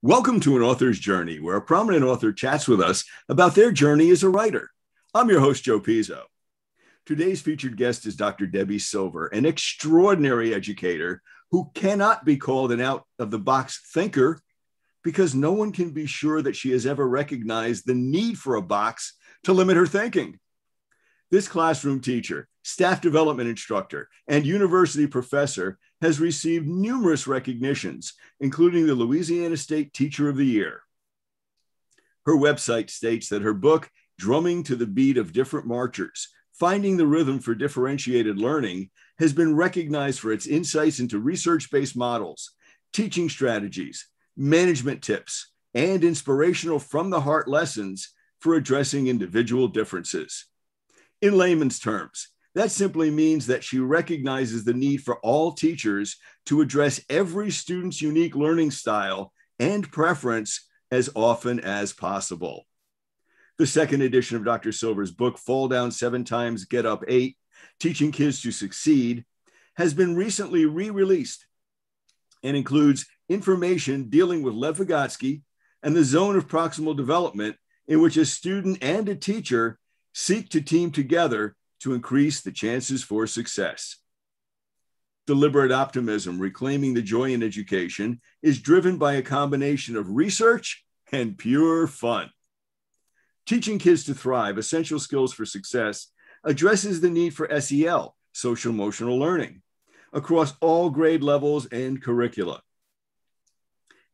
Welcome to An Author's Journey, where a prominent author chats with us about their journey as a writer. I'm your host, Joe Pizzo. Today's featured guest is Dr. Debbie Silver, an extraordinary educator who cannot be called an out-of-the-box thinker because no one can be sure that she has ever recognized the need for a box to limit her thinking. This classroom teacher, staff development instructor, and university professor has received numerous recognitions, including the Louisiana State Teacher of the Year. Her website states that her book, Drumming to the Beat of Different Marchers, Finding the Rhythm for Differentiated Learning, has been recognized for its insights into research-based models, teaching strategies, management tips, and inspirational from-the-heart lessons for addressing individual differences. In layman's terms, that simply means that she recognizes the need for all teachers to address every student's unique learning style and preference as often as possible. The second edition of Dr. Silver's book, Fall Down 7 Times, Get Up 8, Teaching Kids to Succeed, has been recently re-released and includes information dealing with Lev Vygotsky and the zone of proximal development in which a student and a teacher seek to team together to increase the chances for success. Deliberate optimism, reclaiming the joy in education, is driven by a combination of research and pure fun. Teaching Kids to Thrive, Essential Skills for Success, addresses the need for SEL, social emotional learning, across all grade levels and curricula.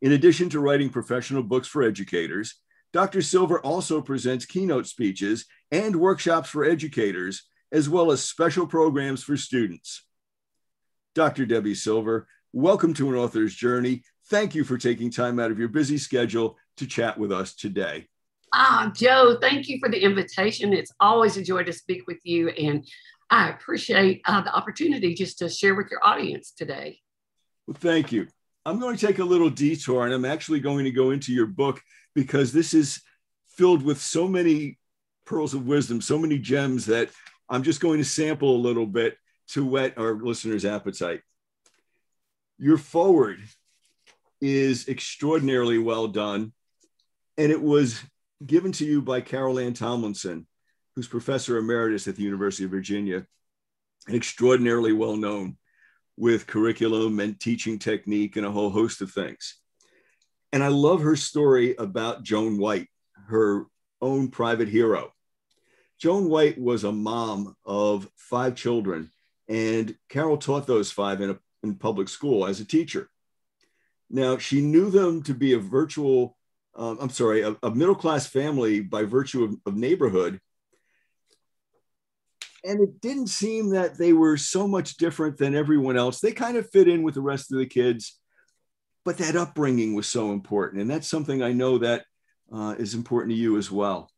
In addition to writing professional books for educators, Dr. Silver also presents keynote speeches and workshops for educators, as well as special programs for students. Dr. Debbie Silver, welcome to An Author's Journey. Thank you for taking time out of your busy schedule to chat with us today. Joe, thank you for the invitation. It's always a joy to speak with you, and I appreciate the opportunity just to share with your audience today. Well, thank you. I'm going to take a little detour, and I'm actually going to go into your book because this is filled with so many pearls of wisdom, so many gems that I'm just going to sample a little bit to whet our listeners' appetite. Your foreword is extraordinarily well done, and it was given to you by Carol Ann Tomlinson, who's professor emeritus at the University of Virginia, and extraordinarily well known with curriculum and teaching technique and a whole host of things. And I love her story about Joan White, her own private hero. Joan White was a mom of 5 children, and Carol taught those 5 in public school as a teacher. Now, she knew them to be a middle-class family by virtue of neighborhood. And it didn't seem that they were so much different than everyone else. They kind of fit in with the rest of the kids, but that upbringing was so important. And that's something I know that is important to you as well.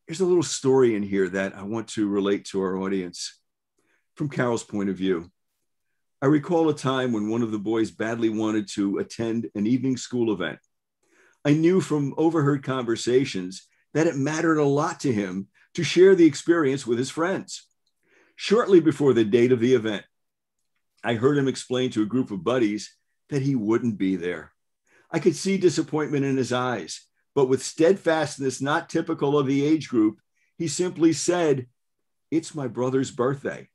There's a little story in here that I want to relate to our audience from Carol's point of view. I recall a time when one of the boys badly wanted to attend an evening school event. I knew from overheard conversations that it mattered a lot to him to share the experience with his friends. Shortly before the date of the event, I heard him explain to a group of buddies that he wouldn't be there. I could see disappointment in his eyes, but with steadfastness not typical of the age group, he simply said, "It's my brother's birthday.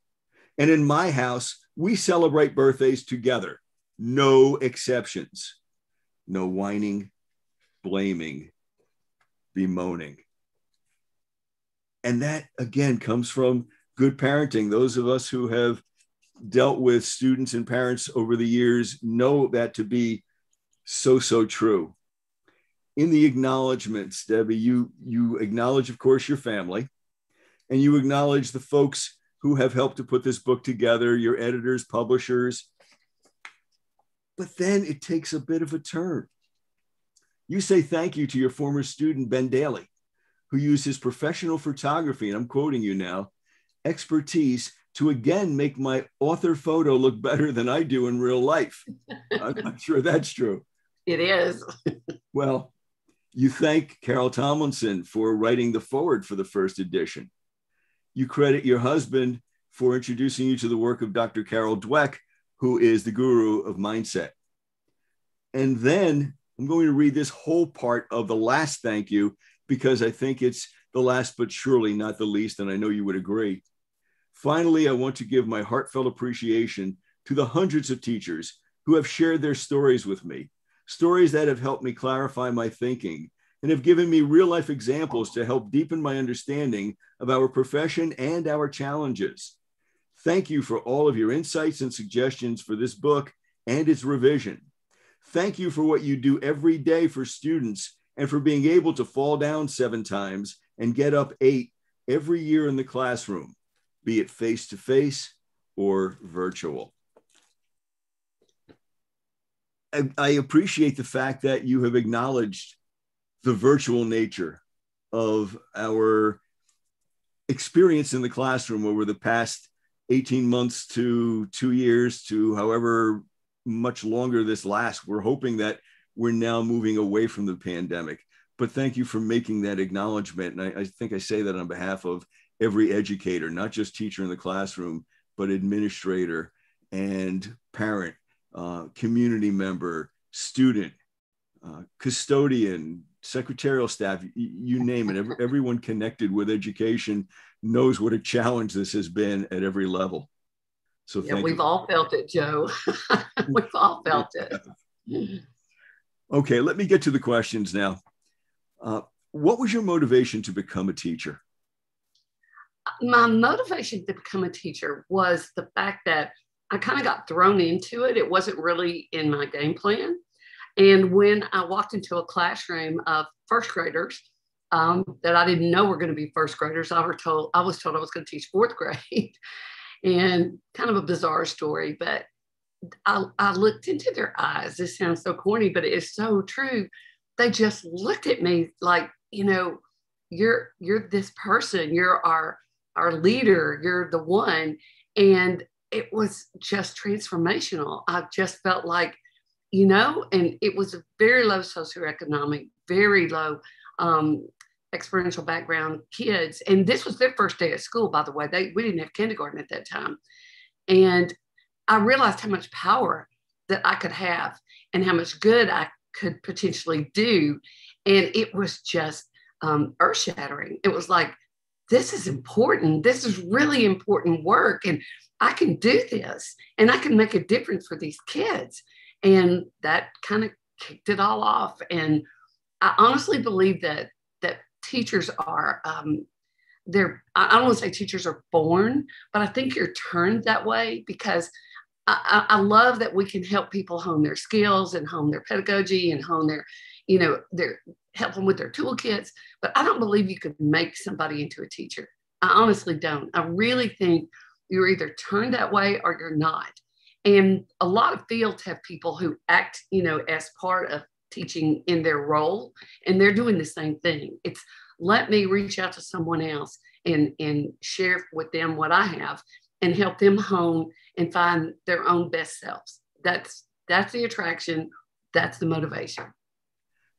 And in my house, we celebrate birthdays together. No exceptions. No whining, blaming, bemoaning." And that, again, comes from good parenting. Those of us who have dealt with students and parents over the years know that to be so, so true. In the acknowledgments, Debbie, you acknowledge, of course, your family, and you acknowledge the folks who have helped to put this book together, your editors, publishers. But then it takes a bit of a turn. You say thank you to your former student, Ben Daly, who used his professional photography, and I'm quoting you now, expertise to again make my author photo look better than I do in real life. I'm sure that's true. It is. Well, you thank Carol Tomlinson for writing the foreword for the first edition. You credit your husband for introducing you to the work of Dr. Carol Dweck, who is the guru of mindset. And then I'm going to read this whole part of the last thank you because I think it's the last, but surely not the least. And I know you would agree. Finally, I want to give my heartfelt appreciation to the hundreds of teachers who have shared their stories with me, stories that have helped me clarify my thinking and have given me real life examples to help deepen my understanding of our profession and our challenges. Thank you for all of your insights and suggestions for this book and its revision. Thank you for what you do every day for students and for being able to fall down 7 times and get up 8 every year in the classroom, be it face-to-face or virtual. I appreciate the fact that you have acknowledged the virtual nature of our experience in the classroom over the past 18 months to 2 years to however much longer this lasts. We're hoping that we're now moving away from the pandemic. But thank you for making that acknowledgement. And I think I say that on behalf of every educator, not just teacher in the classroom, but administrator and parent, community member, student, custodian, secretarial staff, you name it. Everyone connected with education knows what a challenge this has been at every level. So yeah, we've all felt it, Joe. We've all felt it. Okay, let me get to the questions now. What was your motivation to become a teacher? My motivation to become a teacher was the fact that I kind of got thrown into it. It wasn't really in my game plan. And when I walked into a classroom of first graders that I didn't know were going to be first graders, I was told I was going to teach 4th grade. And kind of a bizarre story, but I looked into their eyes. This sounds so corny, but it is so true. They just looked at me like, you're this person, you're our leader, you're the one. And it was just transformational. I just felt like, and it was a very low socioeconomic, very low experiential background kids. And this was their first day at school, by the way. We didn't have kindergarten at that time. And I realized how much power that I could have and how much good I could potentially do. And it was just earth shattering. It was like, this is important. This is really important work. And I can do this and I can make a difference for these kids. And that kind of kicked it all off. And I honestly believe that teachers are, I don't want to say teachers are born, but I think you're turned that way because I love that we can help people hone their skills and hone their pedagogy and hone their help them with their toolkits. But I don't believe you could make somebody into a teacher. I honestly don't. I really think you're either turned that way or you're not. And a lot of fields have people who act, as part of teaching in their role, and they're doing the same thing. It's let me reach out to someone else and share with them what I have and help them hone and find their own best selves. That's the attraction. That's the motivation.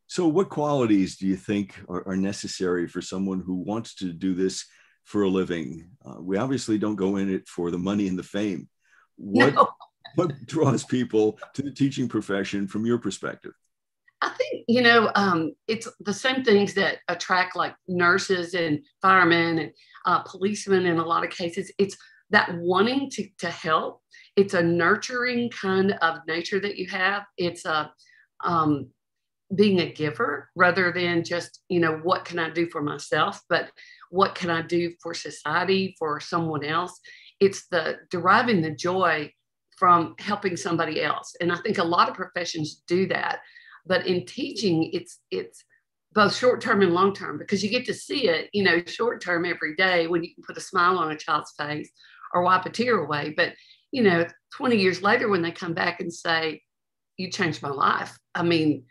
So what qualities do you think are necessary for someone who wants to do this for a living? We obviously don't go in it for the money and the fame. What draws people to the teaching profession from your perspective? I think, it's the same things that attract like nurses and firemen and policemen in a lot of cases. It's that wanting to help. It's a nurturing kind of nature that you have. It's a being a giver rather than just, what can I do for myself, but what can I do for society, for someone else? It's the deriving the joy from helping somebody else. And I think a lot of professions do that. But in teaching, it's both short-term and long-term because you get to see it, short-term every day when you can put a smile on a child's face or wipe a tear away. But, 20 years later, when they come back and say, you changed my life. I mean,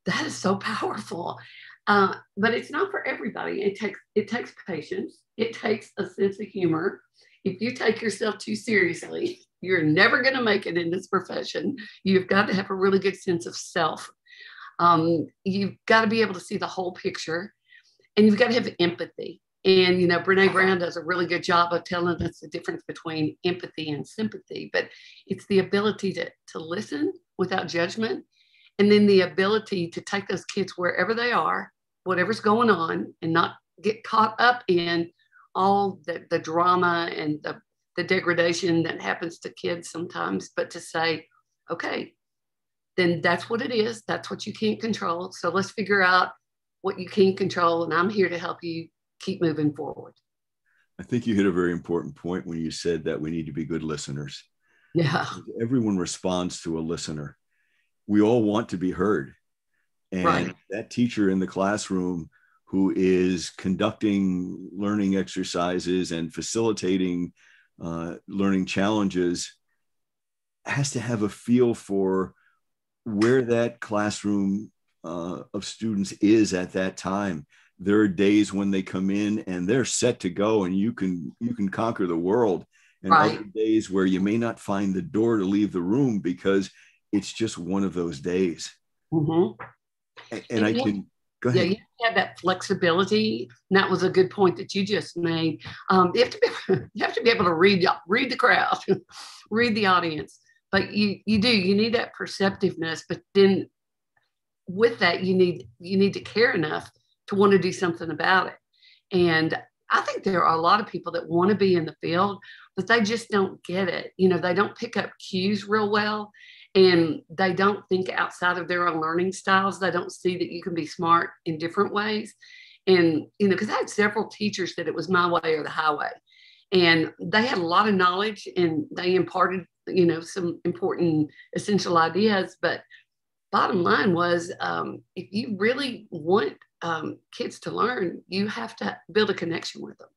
that is so powerful. But it's not for everybody. It takes patience. It takes a sense of humor. If you take yourself too seriously, you're never going to make it in this profession. You've got to have a really good sense of self. You've got to be able to see the whole picture, and you've got to have empathy. And, Brene Brown does a really good job of telling us the difference between empathy and sympathy, but it's the ability to listen without judgment And then the ability to take those kids wherever they are, whatever's going on, and not get caught up in all the drama and the degradation that happens to kids sometimes, but to say, okay, then that's what it is. That's what you can't control. So let's figure out what you can control. And I'm here to help you keep moving forward. I think you hit a very important point when you said that we need to be good listeners. Yeah. Everyone responds to a listener. We all want to be heard. And right. That teacher in the classroom who is conducting learning exercises and facilitating learning challenges has to have a feel for where that classroom of students is at that time. There are days when they come in and they're set to go and you can conquer the world, and right. other days where you may not find the door to leave the room because it's just one of those days. Mm-hmm. And I can go ahead. Yeah, you have that flexibility. And that was a good point that you just made. You have to be able to read the crowd, read the audience. But you need that perceptiveness. But then with that, you need to care enough to want to do something about it. And I think there are a lot of people that want to be in the field, but they just don't get it. They don't pick up cues real well, and they don't think outside of their own learning styles. They don't see that you can be smart in different ways. And, because I had several teachers that it was my way or the highway, and they had a lot of knowledge and they imparted, some important essential ideas. But bottom line was, if you really want kids to learn, you have to build a connection with them.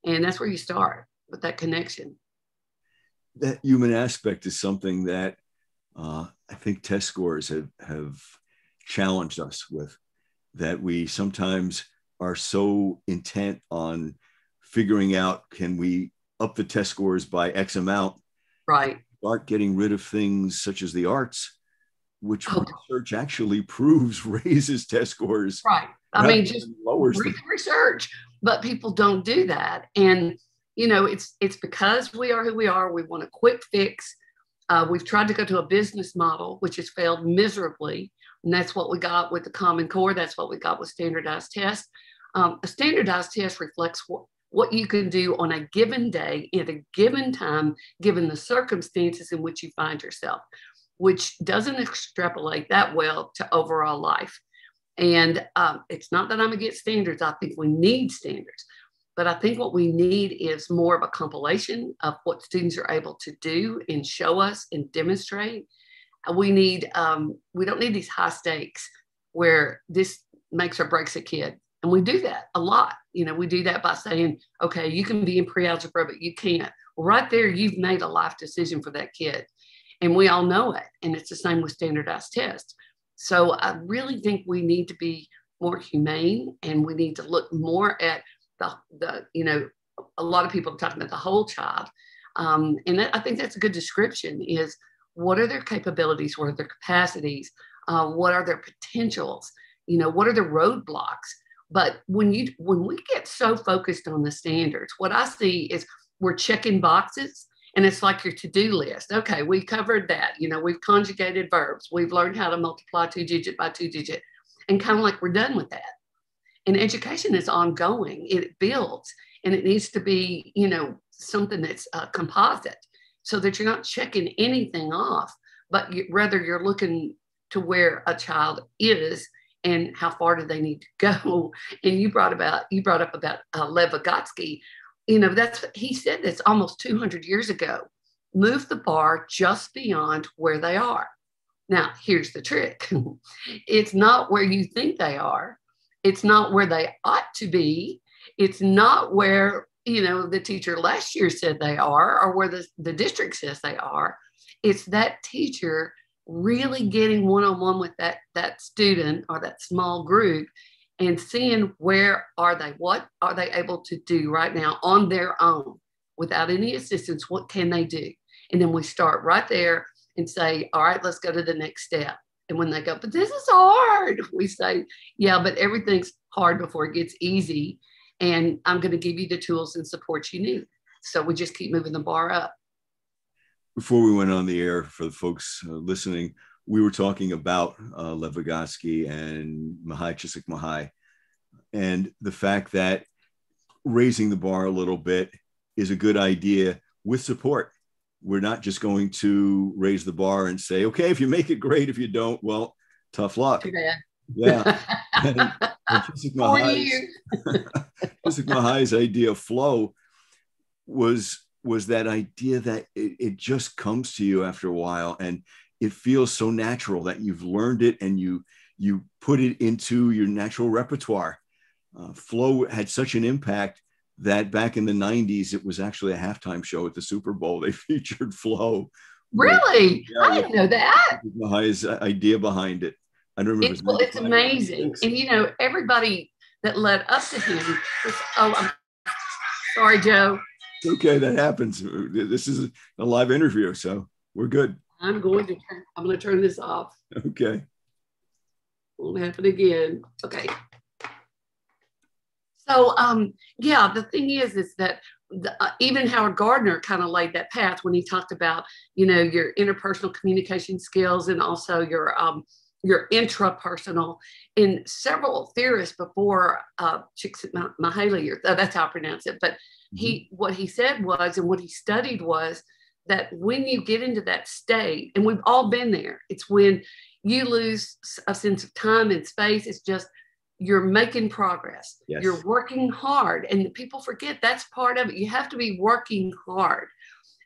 And that's where you start, with that connection. That human aspect is something that I think test scores have challenged us with, that we sometimes are so intent on figuring out, can we up the test scores by X amount? Right. Start getting rid of things such as the arts, which research actually proves raises test scores. Right. I mean, just lowers research, but people don't do that. And, it's because we are who we are. We want a quick fix. We've tried to go to a business model, which has failed miserably. And that's what we got with the Common Core. That's what we got with standardized tests. A standardized test reflects what you can do on a given day at a given time, given the circumstances in which you find yourself, which doesn't extrapolate that well to overall life. And it's not that I'm against standards. I think we need standards. But I think what we need is more of a compilation of what students are able to do and show us and demonstrate. We don't need these high stakes where this makes or breaks a kid. And we do that a lot. We do that by saying, okay, you can be in pre-algebra, but you can't. Well, right there, you've made a life decision for that kid. And we all know it. And it's the same with standardized tests. So I really think we need to be more humane, and we need to look more at a lot of people are talking about the whole child. I think that's a good description, is what are their capabilities? What are their capacities? What are their potentials? What are the roadblocks? But when we get so focused on the standards, what I see is we're checking boxes, and it's like your to-do list. Okay, we covered that. We've conjugated verbs. We've learned how to multiply 2-digit by 2-digit, and kind of like we're done with that. And education is ongoing. It builds, and it needs to be, something that's composite, so that you're not checking anything off, but rather you're looking to where a child is and how far do they need to go. And you brought up about Lev Vygotsky. He said this almost 200 years ago. Move the bar just beyond where they are. Now, here's the trick. It's not where you think they are. It's not where they ought to be. It's not where, the teacher last year said they are, or where the district says they are. It's that teacher really getting one-on-one with that student or that small group and seeing where are they, what are they able to do right now on their own without any assistance, what can they do? And then we start right there and say, all right, let's go to the next step. And when they go, but this is hard, we say, yeah, but everything's hard before it gets easy. And I'm going to give you the tools and support you need. So we just keep moving the bar up. Before we went on the air, for the folks listening, we were talking about Lev Vygotsky and Csikszentmihalyi, and the fact that raising the bar a little bit is a good idea with support. We're not just going to raise the bar and say, okay, if you make it great, if you don't, well, tough luck. Too bad. Yeah. And Csikszentmihalyi's idea of flow was that idea that it just comes to you after a while, and it feels so natural that you've learned it and you put it into your natural repertoire. Flow had such an impact that back in the 90s, it was actually a halftime show at the Super Bowl. They featured Flow. Really? I didn't know that. His idea behind it. I don't remember. It's amazing. And, you know, everybody that led up to him was, I'm sorry, Joe. Okay, that happens. This is a live interview, so we're good. I'm going to turn this off. Okay. Won't happen again. Okay. So, yeah, the thing is that even Howard Gardner kind of laid that path when he talked about, you know, your interpersonal communication skills and also your intrapersonal. And several theorists before Csikszentmihalyi, that's how I pronounce it, but what he said was, and what he studied was, that when you get into that state, and we've all been there, it's when you lose a sense of time and space. It's just, you're making progress. Yes. You're working hard, and people forget that's part of it. You have to be working hard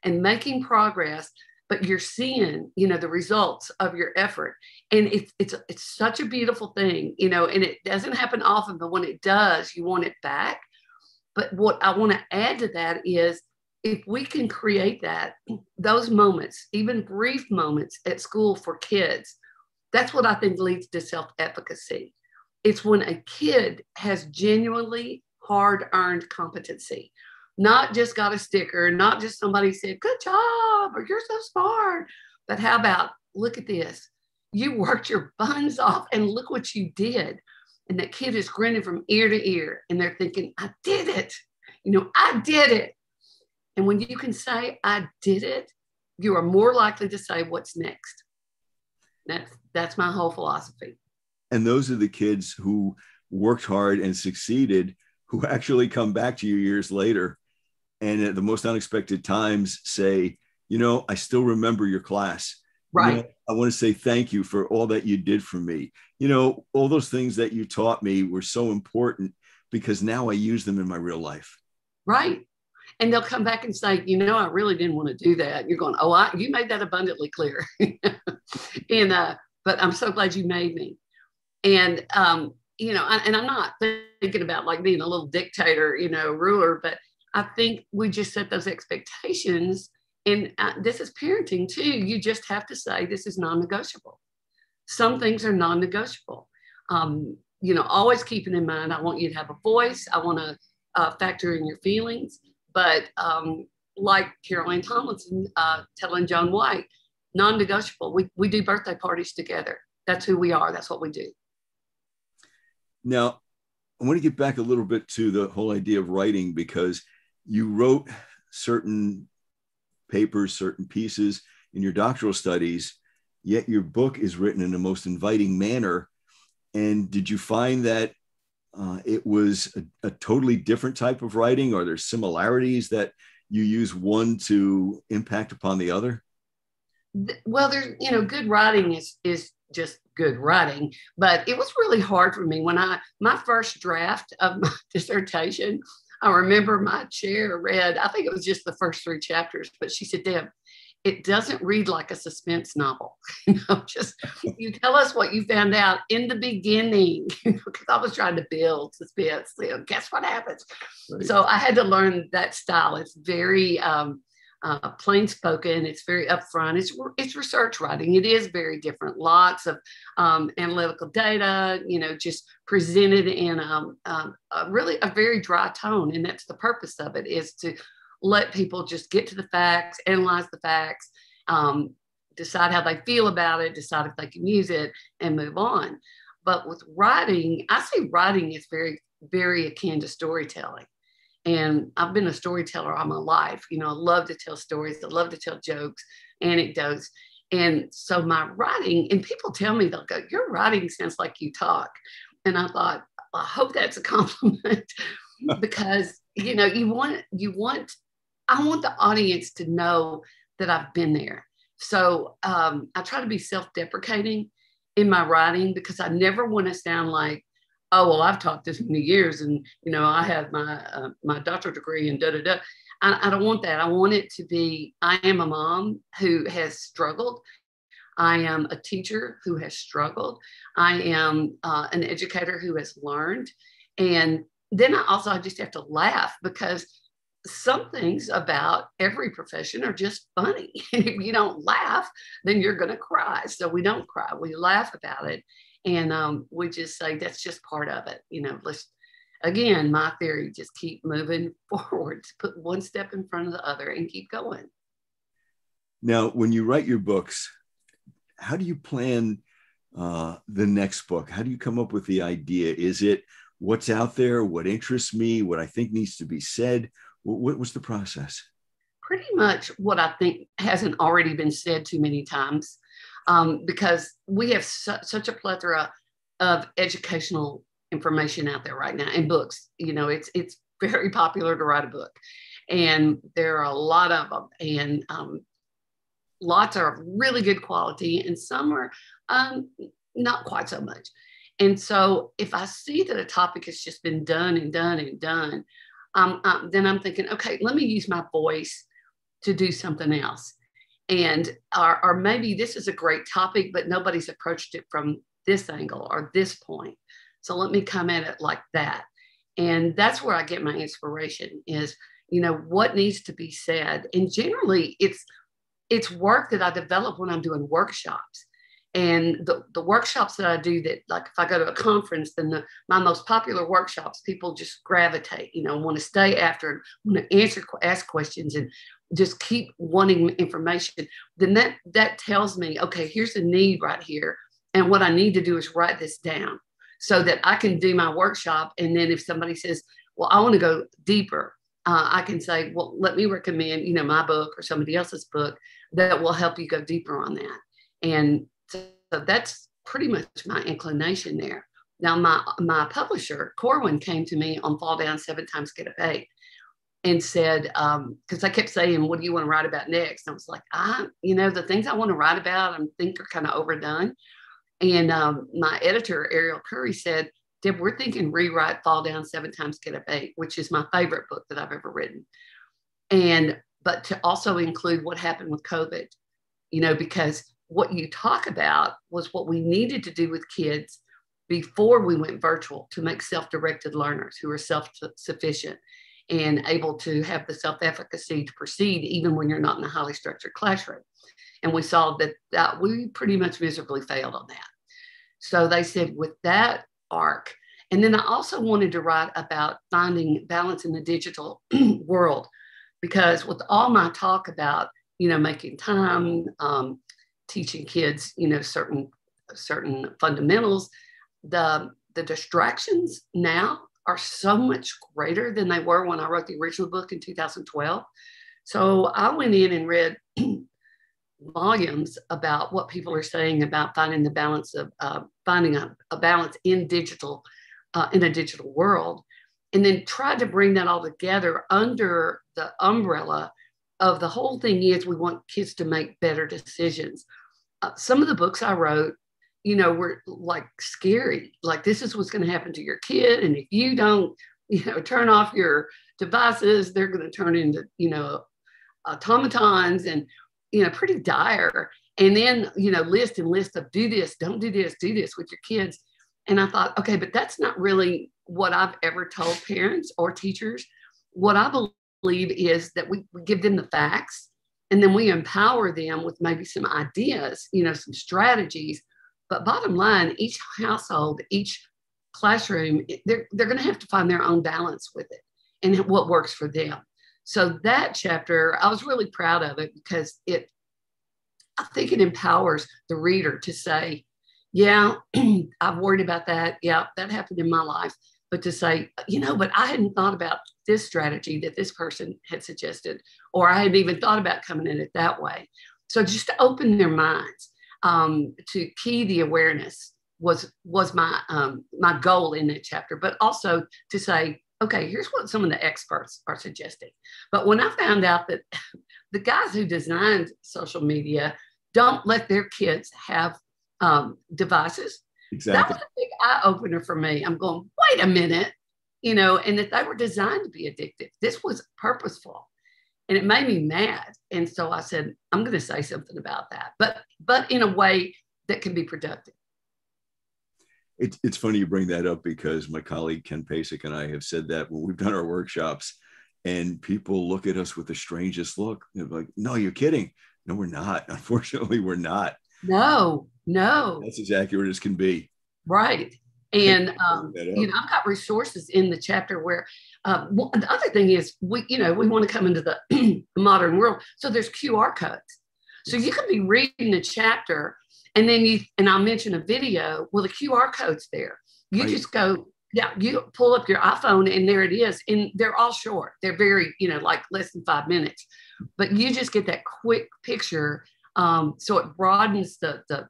and making progress, but you're seeing, you know, the results of your effort. And it's such a beautiful thing, you know, and it doesn't happen often, but when it does, you want it back. But what I want to add to that is, if we can create those moments, even brief moments at school for kids, that's what I think leads to self-efficacy. It's when a kid has genuinely hard-earned competency, not just got a sticker, not just somebody said, good job, or you're so smart, but how about, look at this. You worked your buns off and look what you did. And that kid is grinning from ear to ear, and they're thinking, I did it. You know, I did it. And when you can say, I did it, you are more likely to say, what's next? That's my whole philosophy. And those are the kids who worked hard and succeeded, who actually come back to you years later and at the most unexpected times say, you know, I still remember your class. Right. You know, I want to say thank you for all that you did for me. You know, all those things that you taught me were so important because now I use them in my real life. Right. And they'll come back and say, you know, I really didn't want to do that. And you're going, oh, you made that abundantly clear. But I'm so glad you made me. And, you know, and I'm not thinking about like being a little dictator, you know, ruler, but I think we just set those expectations. And this is parenting too. You just have to say, this is non-negotiable. Some things are non-negotiable. You know, always keeping in mind, I want you to have a voice. I want to factor in your feelings. But like Caroline Tomlinson telling Joan White, non-negotiable. We do birthday parties together. That's who we are. That's what we do. Now, I want to get back a little bit to the whole idea of writing, because you wrote certain papers, certain pieces in your doctoral studies, yet your book is written in the most inviting manner. And did you find that it was a totally different type of writing? Are there similarities that you use one to impact upon the other? Well, there's, you know, good writing is just good writing, but it was really hard for me when my first draft of my dissertation, I remember my chair read, I think it was just the first 3 chapters, but she said, Deb, it doesn't read like a suspense novel. You know, just you tell us what you found out in the beginning, because I was trying to build suspense. You know, guess what happens? Right. So I had to learn that style. It's very plain spoken. It's very upfront. It's research writing. It is very different. Lots of analytical data, you know, just presented in really a very dry tone. And that's the purpose of it, is to let people just get to the facts, analyze the facts, decide how they feel about it, decide if they can use it, and move on. But with writing, I say writing is very, very akin to storytelling. And I've been a storyteller all my life. You know, I love to tell stories. I love to tell jokes, anecdotes. And so my writing, and people tell me, they'll go, your writing sounds like you talk. And I thought, I hope that's a compliment because, I want the audience to know that I've been there. So I try to be self-deprecating in my writing because I never want to sound like, oh, well, I've taught this many years and, I have my doctorate degree and da-da-da. I don't want that. I want it to be, I am a mom who has struggled. I am a teacher who has struggled. I am an educator who has learned. And then I just have to laugh because some things about every profession are just funny. And if you don't laugh, then you're going to cry. So we don't cry. We laugh about it. And we just say that's just part of it. Again, my theory, just keep moving forward, put one step in front of the other and keep going. Now, when you write your books, how do you plan the next book? How do you come up with the idea? Is it what's out there, what interests me, what I think needs to be said? What was the process? Pretty much what I think hasn't already been said too many times, because we have such a plethora of educational information out there right now in books. It's very popular to write a book, and there are a lot of them, and lots are of really good quality, and some are not quite so much. And so if I see that a topic has just been done and done and done, then I'm thinking, okay, let me use my voice to do something else. And or maybe this is a great topic, but nobody's approached it from this angle or this point. So let me come at it like that. And that's where I get my inspiration is, what needs to be said. And generally it's work that I develop when I'm doing workshops. And the workshops that I do, that like if I go to a conference, then my most popular workshops, people just gravitate, want to stay after, want to ask questions and just keep wanting information. Then that tells me, okay, here's the need right here. And what I need to do is write this down so that I can do my workshop. And then if somebody says, well, I want to go deeper, I can say, well, let me recommend, my book or somebody else's book that will help you go deeper on that. And so that's pretty much my inclination there. Now, my publisher, Corwin, came to me on Fall Down 7 Times Get Up 8 and said, because I kept saying, what do you want to write about next? And I was like, the things I want to write about, I think are kind of overdone. And my editor, Ariel Curry, said, Deb, we're thinking rewrite Fall Down 7 Times Get Up 8, which is my favorite book that I've ever written. But to also include what happened with COVID, because what you talk about was what we needed to do with kids before we went virtual to make self-directed learners who are self-sufficient and able to have the self-efficacy to proceed even when you're not in a highly structured classroom. And we saw that we pretty much miserably failed on that. So they said with that arc, and then I also wanted to write about finding balance in the digital world, because with all my talk about, making time, teaching kids, certain fundamentals, the distractions now are so much greater than they were when I wrote the original book in 2012. So I went in and read volumes about what people are saying about finding the balance of finding a balance in a digital world, and then tried to bring that all together under the umbrella of the whole thing is we want kids to make better decisions. Some of the books I wrote, were like scary, like this is what's going to happen to your kid. And if you don't, turn off your devices, they're going to turn into, automatons and, pretty dire. And then, list of do this, don't do this, do this with your kids. And I thought, okay, but that's not really what I've ever told parents or teachers. What I believe is that we give them the facts and then we empower them with maybe some ideas, some strategies. But bottom line, each household, each classroom, they're going to have to find their own balance with it and what works for them. So that chapter, I was really proud of it because I think it empowers the reader to say, yeah, I've worried about that. Yeah, that happened in my life. But to say, but I hadn't thought about this strategy that this person had suggested, or I hadn't even thought about coming at it that way. So just to open their minds, to key the awareness was my goal in that chapter, but also to say, okay, here's what some of the experts are suggesting. But when I found out that the guys who designed social media don't let their kids have devices, that Exactly. was a big eye opener for me. I'm going, wait a minute, and that they were designed to be addictive. This was purposeful. And it made me mad. And so I said, I'm going to say something about that, but in a way that can be productive. It's funny you bring that up because my colleague Ken Pasek and I have said that when we've done our workshops, and people look at us with the strangest look. They're like, no, you're kidding. No, we're not. Unfortunately, we're not. No. That's as accurate as can be. Right. And, I've got resources in the chapter where the other thing is we want to come into the modern world. So there's QR codes. So you can be reading a chapter and then I'll mention a video. Well, the QR code's there. You just go, you pull up your iPhone and there it is. And they're all short. They're very, like less than 5 minutes, but you just get that quick picture. So it broadens the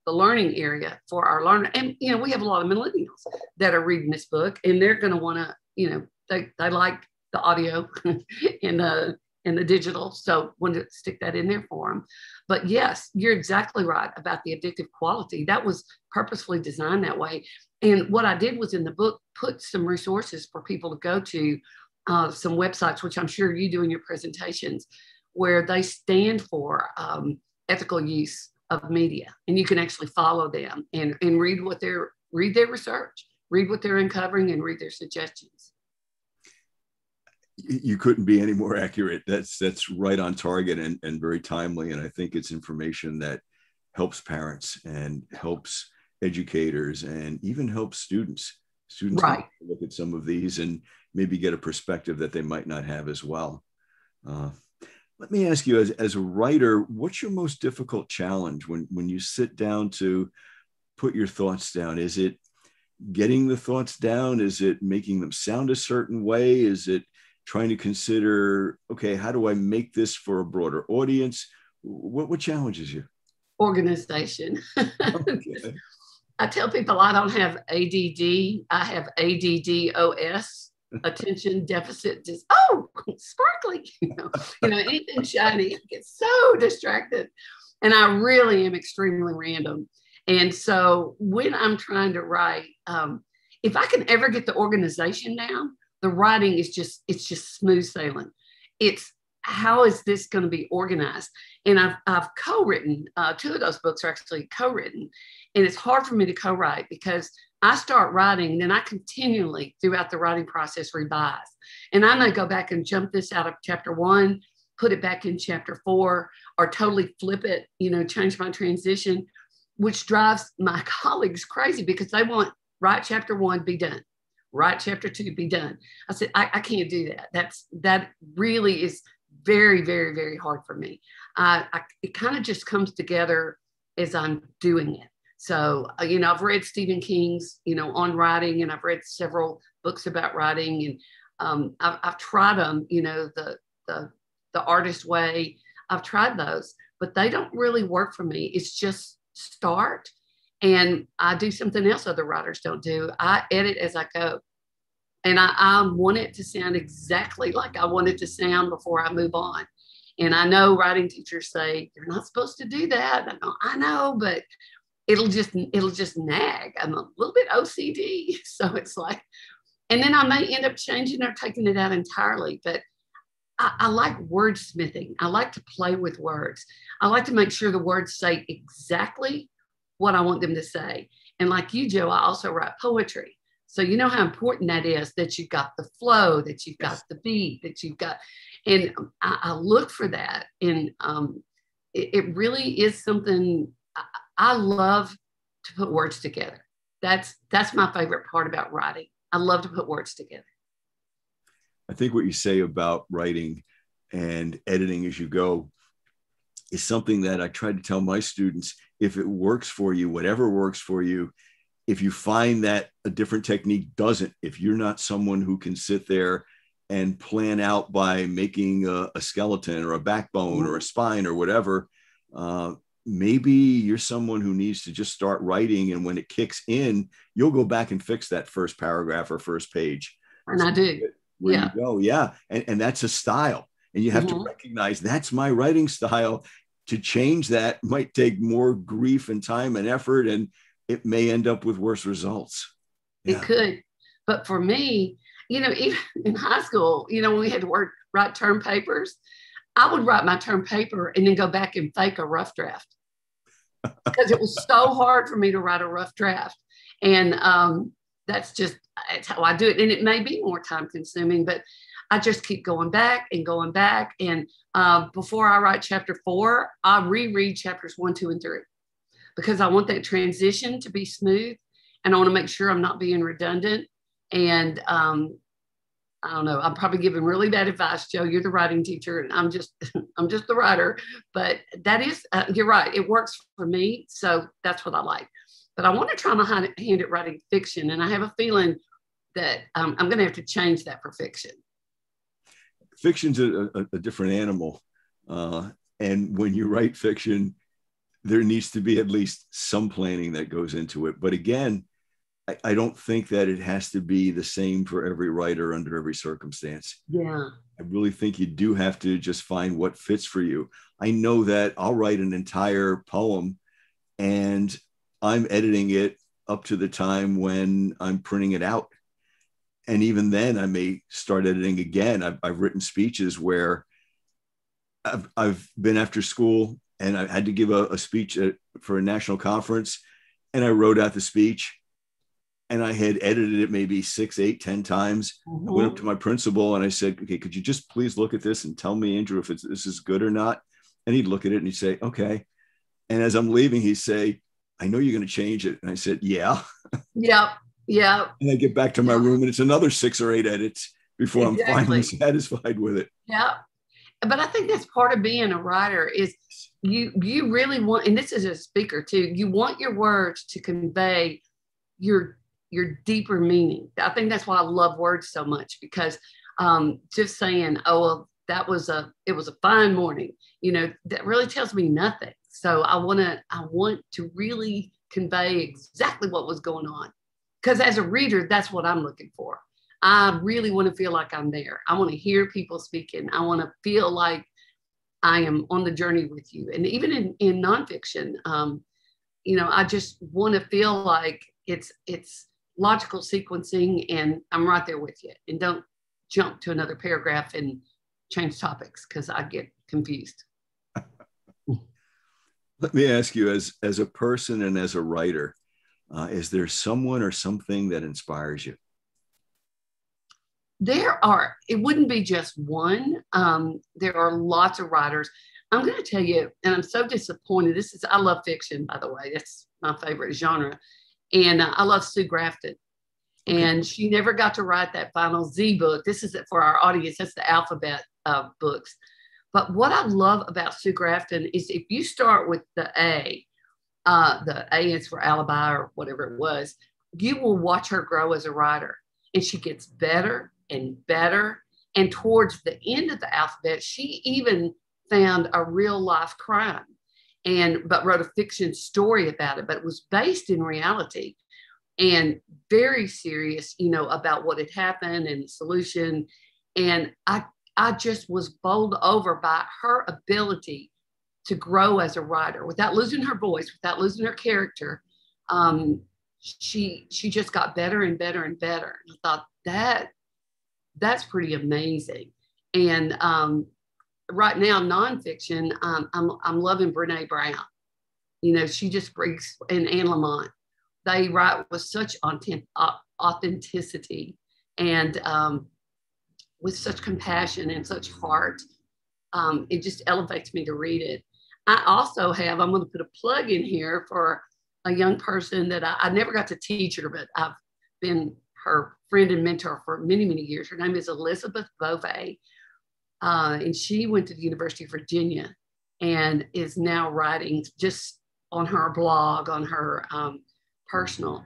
learning area for our learner. And, we have a lot of millennials that are reading this book and they're going to want to, they like the audio and the digital. So wanted to stick that in there for them. But yes, you're exactly right about the addictive quality. That was purposefully designed that way. And what I did was in the book, put some resources for people to go to, some websites, which I'm sure you do in your presentations, where they stand for ethical use of media. And you can actually follow them and read their research, read what they're uncovering and read their suggestions. You couldn't be any more accurate. That's right on target and very timely. And I think it's information that helps parents and helps educators and even helps students. Students right. Can look at some of these and maybe get a perspective that they might not have as well. Let me ask you, as a writer, what's your most difficult challenge when you sit down to put your thoughts down? Is it getting the thoughts down? Is it making them sound a certain way? Is it trying to consider, okay, how do I make this for a broader audience? What challenges you? Organization. Okay. I tell people I don't have ADD. I have ADDOS, attention deficit. Sparkly, anything shiny. I get so distracted. And I really am extremely random. And so when I'm trying to write, if I can ever get the organization down, the writing is just smooth sailing. It's how is this going to be organized? And I've co-written, 2 of those books are actually co-written. And it's hard for me to co-write because I start writing and then I continually throughout the writing process revise. And I may go back and jump this out of chapter 1, put it back in chapter 4, or totally flip it, change my transition, which drives my colleagues crazy because they want write chapter 1, be done. Write chapter 2, be done. I said, I can't do that. That really is very, very, very hard for me. It kind of just comes together as I'm doing it. So, I've read Stephen King's, on writing, and I've read several books about writing, and I've tried them, the artist way. I've tried those, but they don't really work for me. It's just start. And I do something else other writers don't do. I edit as I go. And I want it to sound exactly like I want it to sound before I move on. And I know writing teachers say, you're not supposed to do that. I know, but it'll just nag. I'm a little bit OCD. So it's like, and then I may end up changing or taking it out entirely. But I like wordsmithing. I like to play with words. I like to make sure the words say exactly what I want them to say. And like you, Joe, I also write poetry. So you know how important that is, that you've got the flow, that you've got the beat, that you've got, and I look for that. And it really is something I love to put words together. That's my favorite part about writing. I love to put words together. I think what you say about writing and editing as you go is something that I try to tell my students. If it works for you, whatever works for you, if you find that a different technique doesn't, if you're not someone who can sit there and plan out by making a skeleton or a backbone or a spine or whatever, Maybe you're someone who needs to just start writing, and when it kicks in, you'll go back and fix that first paragraph or first page. And I do. Where Yeah. you go. Yeah. And that's a style. And you have to recognize that's my writing style. To change that might take more grief and time and effort, and it may end up with worse results. Yeah. It could. But for me, even in high school, when we had to write term papers, I would write my term paper and then go back and fake a rough draft because it was so hard for me to write a rough draft. And it's how I do it. And it may be more time consuming, but I just keep going back and going back. And before I write chapter 4, I reread chapters 1, 2, and 3 because I want that transition to be smooth. And I want to make sure I'm not being redundant. And I don't know, I'm probably giving really bad advice, Joe. You're the writing teacher and I'm just the writer. But that is, you're right. It works for me. So that's what I like. But I want to try my hand at writing fiction. And I have a feeling that I'm going to have to change that for fiction. Fiction's a different animal. And when you write fiction, there needs to be at least some planning that goes into it. But again, I don't think that it has to be the same for every writer under every circumstance. Yeah. I really think you do have to just find what fits for you. I know that I'll write an entire poem and I'm editing it up to the time when I'm printing it out. And even then I may start editing again. I've written speeches where I've been after school and I had to give a speech for a national conference, and I wrote out the speech and I had edited it maybe 6, 8, 10 times. I went up to my principal and I said, okay, could you just please look at this and tell me, Andrew, if this is good or not? And he'd look at it and he'd say, okay. And as I'm leaving, he'd say, I know you're going to change it. And I said, yeah. Yep. Yeah. And I get back to my room and it's another 6 or 8 edits before I'm finally satisfied with it. Yeah. But I think that's part of being a writer is you really want, and this is a speaker too, you want your words to convey your deeper meaning. I think that's why I love words so much, because just saying, oh, well, it was a fine morning, that really tells me nothing. So I want to really convey exactly what was going on. Because as a reader, that's what I'm looking for. I really want to feel like I'm there. I want to hear people speaking. I want to feel like I am on the journey with you. And even in nonfiction, I just want to feel like it's logical sequencing and I'm right there with you. And don't jump to another paragraph and change topics because I get confused. Let me ask you, as a person and as a writer, is there someone or something that inspires you? It wouldn't be just one. There are lots of writers. I'm going to tell you, and I'm so disappointed. I love fiction, by the way. That's my favorite genre. And I love Sue Grafton. And she never got to write that final Z book. This is it for our audience. That's the alphabet of books. But what I love about Sue Grafton is if you start with the A is for alibi or whatever it was, you will watch her grow as a writer. And she gets better and better. And towards the end of the alphabet, she even found a real life crime but wrote a fiction story about it, but it was based in reality and very serious, about what had happened and the solution. And I just was bowled over by her ability to grow as a writer without losing her voice, without losing her character. She just got better and better and better. And I thought that's pretty amazing. And right now, nonfiction, I'm loving Brene Brown. She just brings, and Anne Lamott, they write with such authenticity and with such compassion and such heart. It just elevates me to read it. I also I'm going to put a plug in here for a young person that I never got to teach her, but I've been her friend and mentor for many, many years. Her name is Elizabeth Beauvais. And she went to the University of Virginia and is now writing just on her blog, on her personal.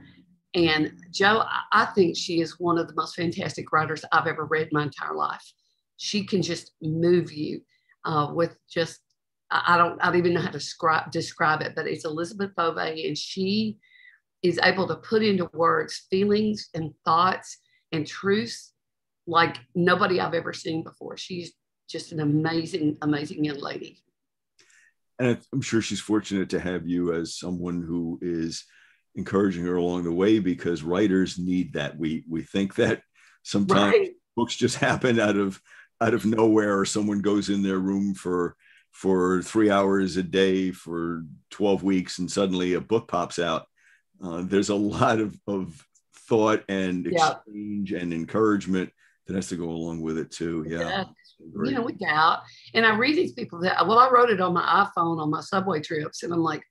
And Joe, I think she is one of the most fantastic writers I've ever read my entire life. She can just move you with just I don't even know how to describe it, but it's Elizabeth Bove, and she is able to put into words feelings and thoughts and truths like nobody I've ever seen before. She's just an amazing, amazing young lady. And I'm sure she's fortunate to have you as someone who is encouraging her along the way, because writers need that. We think that sometimes Right. books just happen out of nowhere, or someone goes in their room for 3 hours a day for 12 weeks and suddenly a book pops out. There's a lot of thought and exchange and encouragement that has to go along with it too. Yeah. You know, we doubt. And I read these people that, well, I wrote it on my iPhone on my subway trips. And I'm like,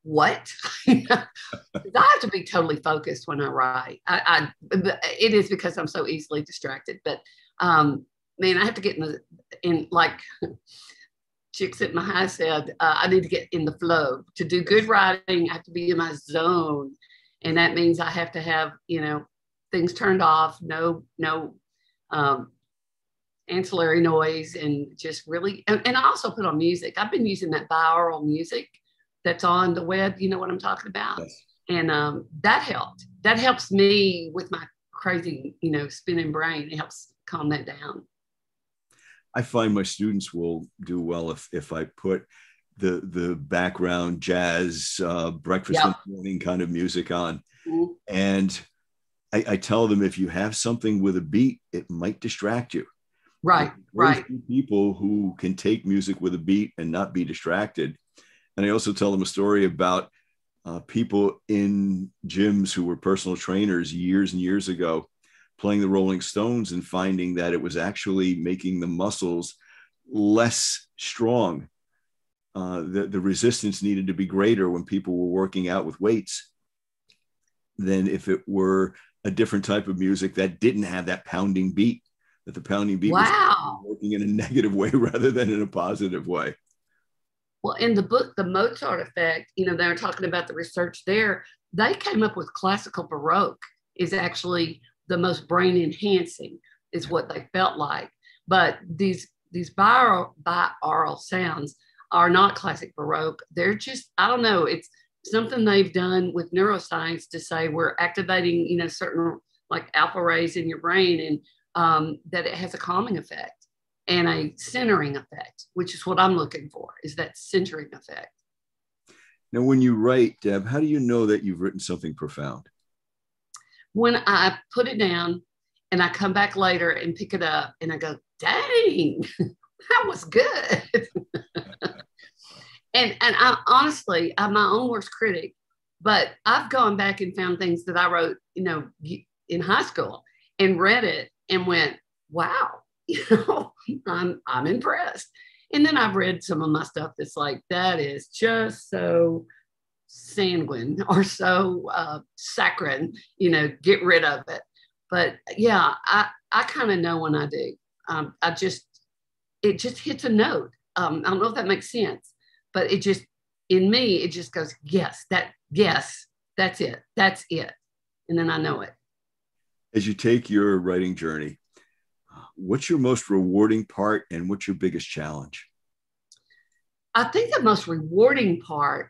what? I have to be totally focused when I write. It is because I'm so easily distracted. But man, I have to get in like Chicks at my house said, I need to get in the flow. To do good writing, I have to be in my zone. And that means I have to have, you know, things turned off, no ancillary noise, and just really, and I also put on music. I've been using that binaural music that's on the web. You know what I'm talking about? Yes. And that helped. That helps me with my crazy, you know, spinning brain. It helps calm that down. I find my students will do well if I put the background jazz breakfast in the morning kind of music on. Mm-hmm. And I tell them, if you have something with a beat, it might distract you. Right. People who can take music with a beat and not be distracted. And I also tell them a story about people in gyms who were personal trainers years and years ago, playing the Rolling Stones and finding that it was actually making the muscles less strong. The resistance needed to be greater when people were working out with weights than if it were a different type of music that didn't have that pounding beat, that the pounding beat was working in a negative way rather than in a positive way. Well, in the book, The Mozart Effect, you know, they're talking about the research there. They came up with classical Baroque is actually the most brain enhancing, is what they felt like. But these binaural sounds are not classic Baroque. They're just, I don't know, it's something they've done with neuroscience to say we're activating, you know, certain like alpha rays in your brain, and that it has a calming effect and a centering effect, which is what I'm looking for, is that centering effect. Now, when you write, Deb, how do you know that you've written something profound? When I put it down and I come back later and pick it up and I go, dang, that was good. and I honestly, I'm my own worst critic, but I've gone back and found things that I wrote, you know, in high school and read it and went, wow, you know, I'm impressed. And then I've read some of my stuff that's like, that is just so sanguine or so saccharine, you know, get rid of it. But yeah, I kind of know when I do. It just hits a note. I don't know if that makes sense, but it just, in me, it just goes, yes, that's it. And then I know it. As you take your writing journey, what's your most rewarding part and what's your biggest challenge? I think the most rewarding part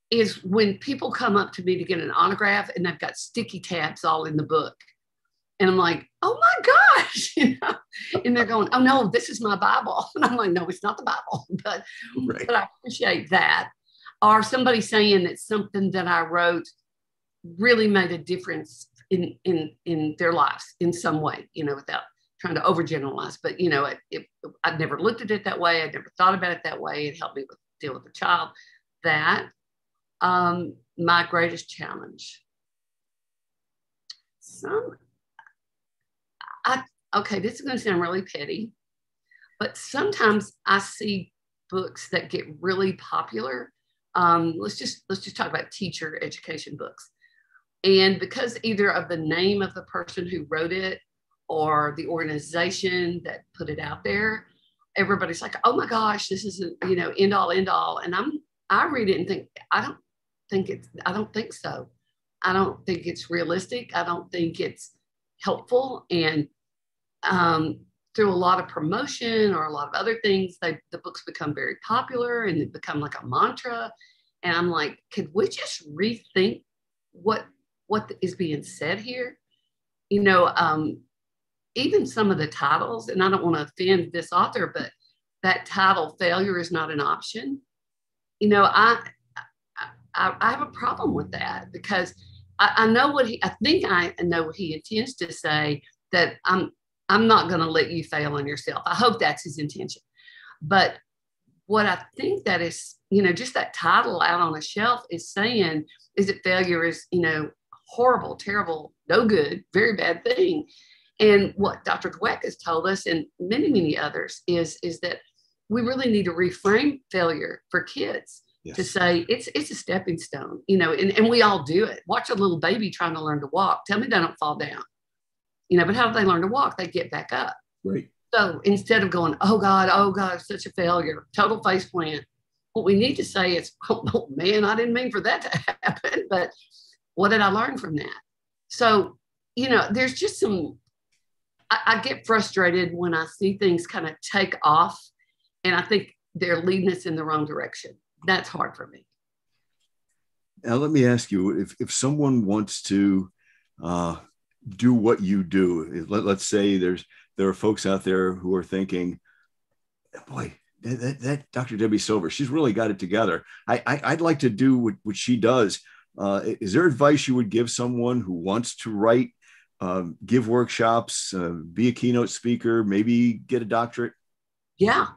is when people come up to me to get an autograph and they've got sticky tabs all in the book. And I'm like, oh my gosh, you know? And they're going, oh no, this is my Bible. And I'm like, no, it's not the Bible, but I appreciate that. Or somebody saying that something that I wrote really made a difference in their lives in some way, you know, without trying to overgeneralize. But, you know, I'd never looked at it that way. I'd never thought about it that way. It helped me deal with a child. That, my greatest challenge. Okay, this is going to sound really petty, but sometimes I see books that get really popular. Let's just talk about teacher education books. And because either of the name of the person who wrote it or the organization that put it out there, everybody's like, oh my gosh, this is, you know, end all. And I read it and think, I don't think so. I don't think it's realistic. I don't think it's helpful. And through a lot of promotion or a lot of other things, the books become very popular and they become like a mantra. And I'm like, could we just rethink what is being said here? You know, even some of the titles, and I don't want to offend this author, but that title, Failure is Not an Option. You know, I have a problem with that because I know I think I know what he intends to say, that I'm not going to let you fail on yourself. I hope that's his intention. But what I think that is, you know, just that title out on a shelf is saying is that failure is, you know, horrible, terrible, no good, very bad thing. And what Dr. Dweck has told us, and many, many others, is that we really need to reframe failure for kids. Yes. To say it's a stepping stone, you know, and we all do it. Watch a little baby trying to learn to walk. Tell me they don't fall down, you know, but how do they learn to walk? They get back up. Right. So instead of going, oh God, such a failure, total face plant, what we need to say is, oh man, I didn't mean for that to happen, but what did I learn from that? So, you know, there's just I get frustrated when I see things kind of take off and I think they're leading us in the wrong direction. That's hard for me. Now, let me ask you, if someone wants to do what you do, let's say there are folks out there who are thinking, boy, that Dr. Debbie Silver, she's really got it together. I'd like to do what she does. Is there advice you would give someone who wants to write, give workshops, be a keynote speaker, maybe get a doctorate? Yeah.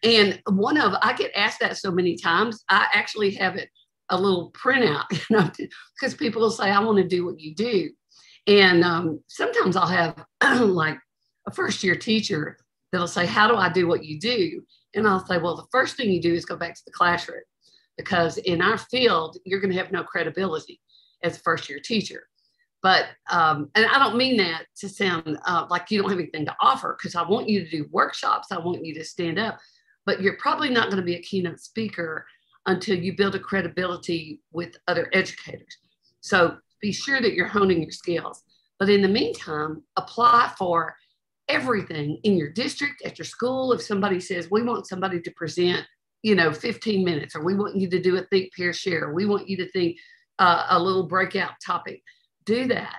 And I get asked that so many times. I actually have it a little printout, you know, because people will say, I want to do what you do. And sometimes I'll have like a first year teacher that'll say, how do I do what you do? And I'll say, well, the first thing you do is go back to the classroom, because in our field, you're going to have no credibility as a first year teacher. But, and I don't mean that to sound like you don't have anything to offer, because I want you to do workshops. I want you to stand up, but you're probably not going to be a keynote speaker until you build a credibility with other educators. So be sure that you're honing your skills. But in the meantime, apply for everything in your district, at your school. If somebody says, we want somebody to present, you know, 15 minutes, or we want you to do a think, pair, share. We want you to think a little breakout topic. Do that.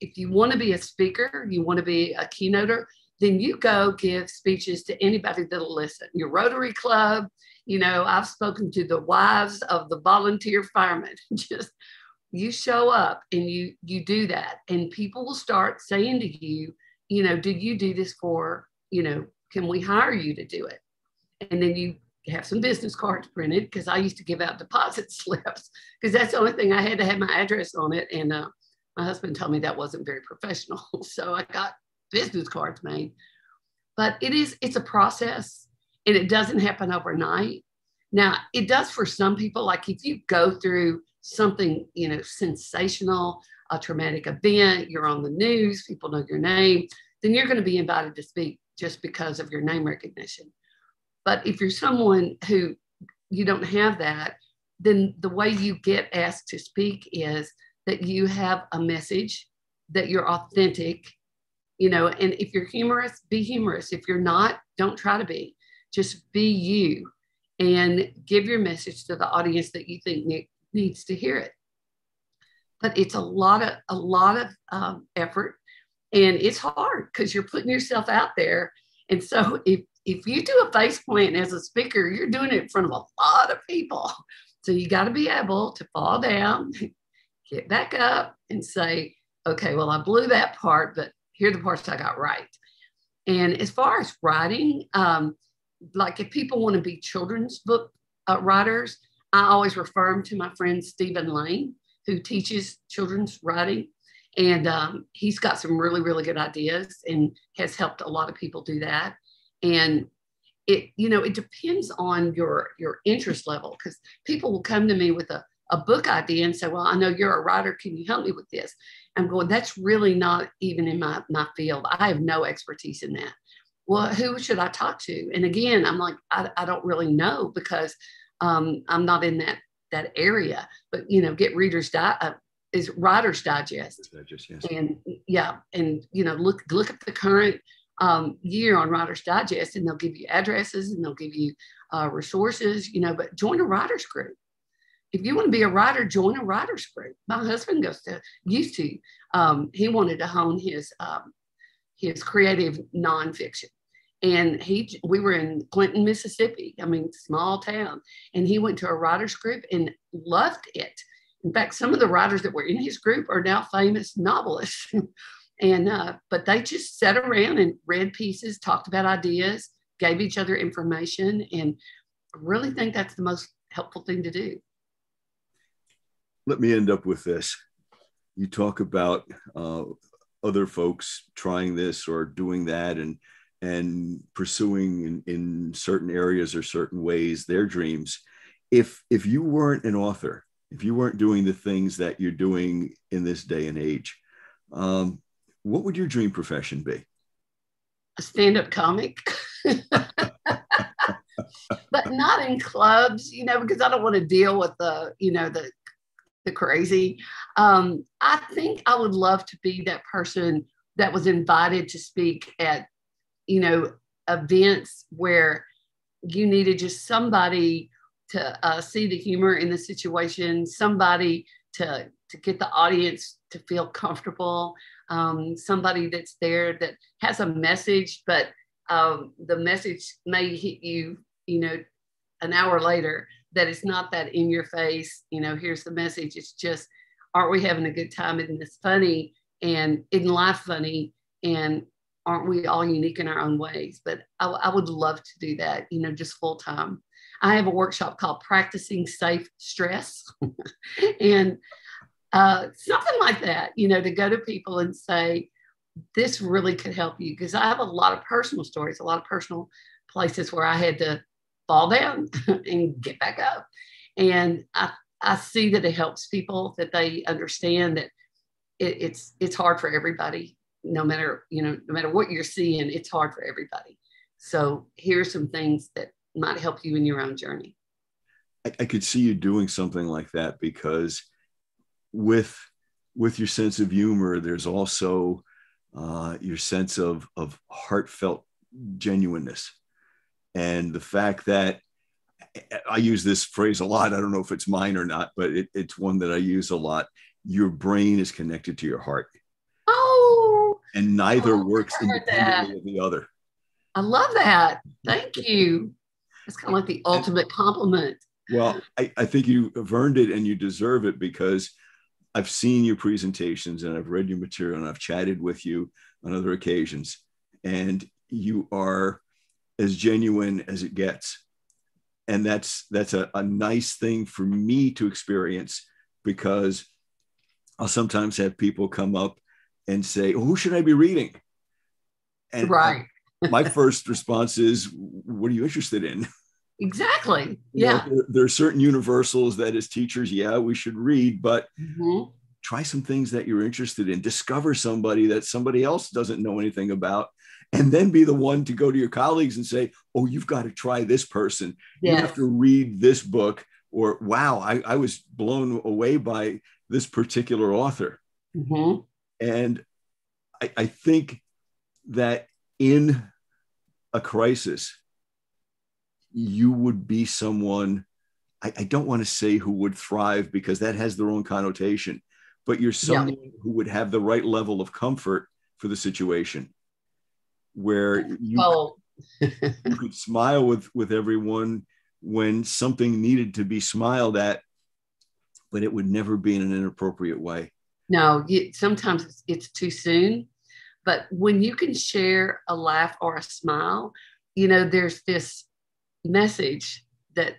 If you want to be a speaker, you want to be a keynoter, then you go give speeches to anybody that'll listen. Your Rotary Club, you know, I've spoken to the wives of the volunteer firemen. Just you show up and you do that, and people will start saying to you, you know, do you do this for, you know, can we hire you to do it? And then you have some business cards printed, because I used to give out deposit slips, because that's the only thing I had to have my address on it. And my husband told me that wasn't very professional. So I got business cards made. But it's a process, and it doesn't happen overnight. Now, it does for some people. Like if you go through something, you know, sensational, a traumatic event, you're on the news, people know your name, then you're going to be invited to speak just because of your name recognition. But if you're someone who you don't have that, then the way you get asked to speak is that you have a message, that you're authentic, you know, and if you're humorous, be humorous. If you're not, don't try to be. Just be you and give your message to the audience that you think needs to hear it. But it's a lot of effort, and it's hard because you're putting yourself out there. And so if you do a face plant as a speaker, you're doing it in front of a lot of people. So you got to be able to fall down, get back up, and say, okay, well, I blew that part, but here are the parts I got right. And as far as writing, like if people want to be children's book writers, I always refer them to my friend Stephen Lane, who teaches children's writing. And he's got some really, really good ideas and has helped a lot of people do that. And it depends on your interest level, because people will come to me with a book idea and say, well, I know you're a writer. Can you help me with this? I'm going, that's really not even in my field. I have no expertise in that. Well, who should I talk to? And again, I'm like, I don't really know, because I'm not in that area. But, get is Writer's Digest. Yes. And yeah, and look at the current year on Writer's Digest, and they'll give you addresses and they'll give you resources, but join a writer's group. If you want to be a writer, join a writer's group. My husband used to. He wanted to hone his creative nonfiction. And we were in Clinton, Mississippi. I mean, small town. And he went to a writer's group and loved it. In fact, some of the writers that were in his group are now famous novelists. But they just sat around and read pieces, talked about ideas, gave each other information. And I really think that's the most helpful thing to do. Let me end up with this. You talk about other folks trying this or doing that and pursuing in certain areas or certain ways their dreams. If you weren't an author, if you weren't doing the things that you're doing in this day and age, what would your dream profession be? A stand-up comic. But not in clubs, because I don't want to deal with the crazy. I think I would love to be that person that was invited to speak at, events where you needed just somebody to see the humor in the situation, somebody to get the audience to feel comfortable, somebody that's there that has a message, but the message may hit you, an hour later, that it's not that in your face, here's the message. It's just, aren't we having a good time? Isn't this funny? And isn't life funny? And aren't we all unique in our own ways? But I would love to do that, just full time. I have a workshop called Practicing Safe Stress. And something like that, to go to people and say, this really could help you. Because I have a lot of personal stories, a lot of personal places where I had to fall down and get back up. And I see that it helps people, that they understand that it's hard for everybody, no matter what you're seeing, it's hard for everybody. So here's some things that might help you in your own journey. I could see you doing something like that, because with your sense of humor, there's also your sense of heartfelt genuineness. And the fact that I use this phrase a lot, I don't know if it's mine or not, but it's one that I use a lot. Your brain is connected to your heart. Oh, and neither works independently of the other. I love that. Thank you. It's kind of like the ultimate compliment. Well, I think you have earned it and you deserve it, because I've seen your presentations and I've read your material and I've chatted with you on other occasions, and you are as genuine as it gets. And that's a nice thing for me to experience, because I'll sometimes have people come up and say, oh, who should I be reading? And right. My first response is, what are you interested in? Exactly. Yeah. There are certain universals that as teachers, we should read, but try some things that you're interested in. Discover somebody that somebody else doesn't know anything about, and then be the one to go to your colleagues and say, oh, you've got to try this person. Yes. You have to read this book, or wow, I was blown away by this particular author. Mm-hmm. And I think that in a crisis, you would be someone, I don't want to say who would thrive, because that has the wrong connotation, but you're someone who would have the right level of comfort for the situation, where you could smile with everyone when something needed to be smiled at, but it would never be in an inappropriate way. No, sometimes it's too soon, but when you can share a laugh or a smile, there's this message that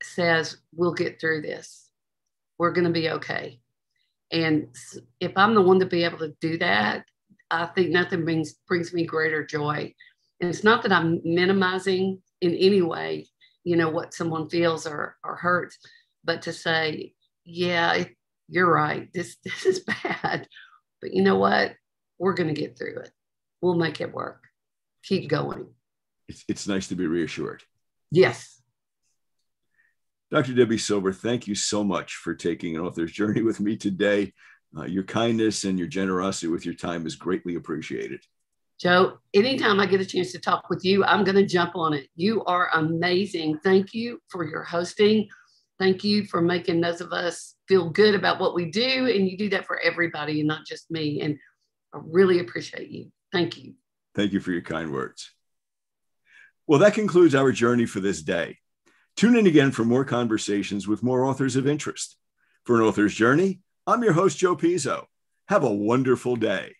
says, we'll get through this. We're going to be okay. And if I'm the one to be able to do that, I think nothing brings me greater joy. And it's not that I'm minimizing in any way, what someone feels or hurts, but to say, you're right. This is bad, but you know what? We're going to get through it. We'll make it work. Keep going. It's nice to be reassured. Yes. Dr. Debbie Silver, thank you so much for taking an author's journey with me today. Your kindness and your generosity with your time is greatly appreciated. Joe, anytime I get a chance to talk with you, I'm going to jump on it. You are amazing. Thank you for your hosting. Thank you for making those of us feel good about what we do. And you do that for everybody and not just me. And I really appreciate you. Thank you. Thank you for your kind words. Well, that concludes our journey for this day. Tune in again for more conversations with more authors of interest. For an author's journey, I'm your host, Joe Pizzo. Have a wonderful day.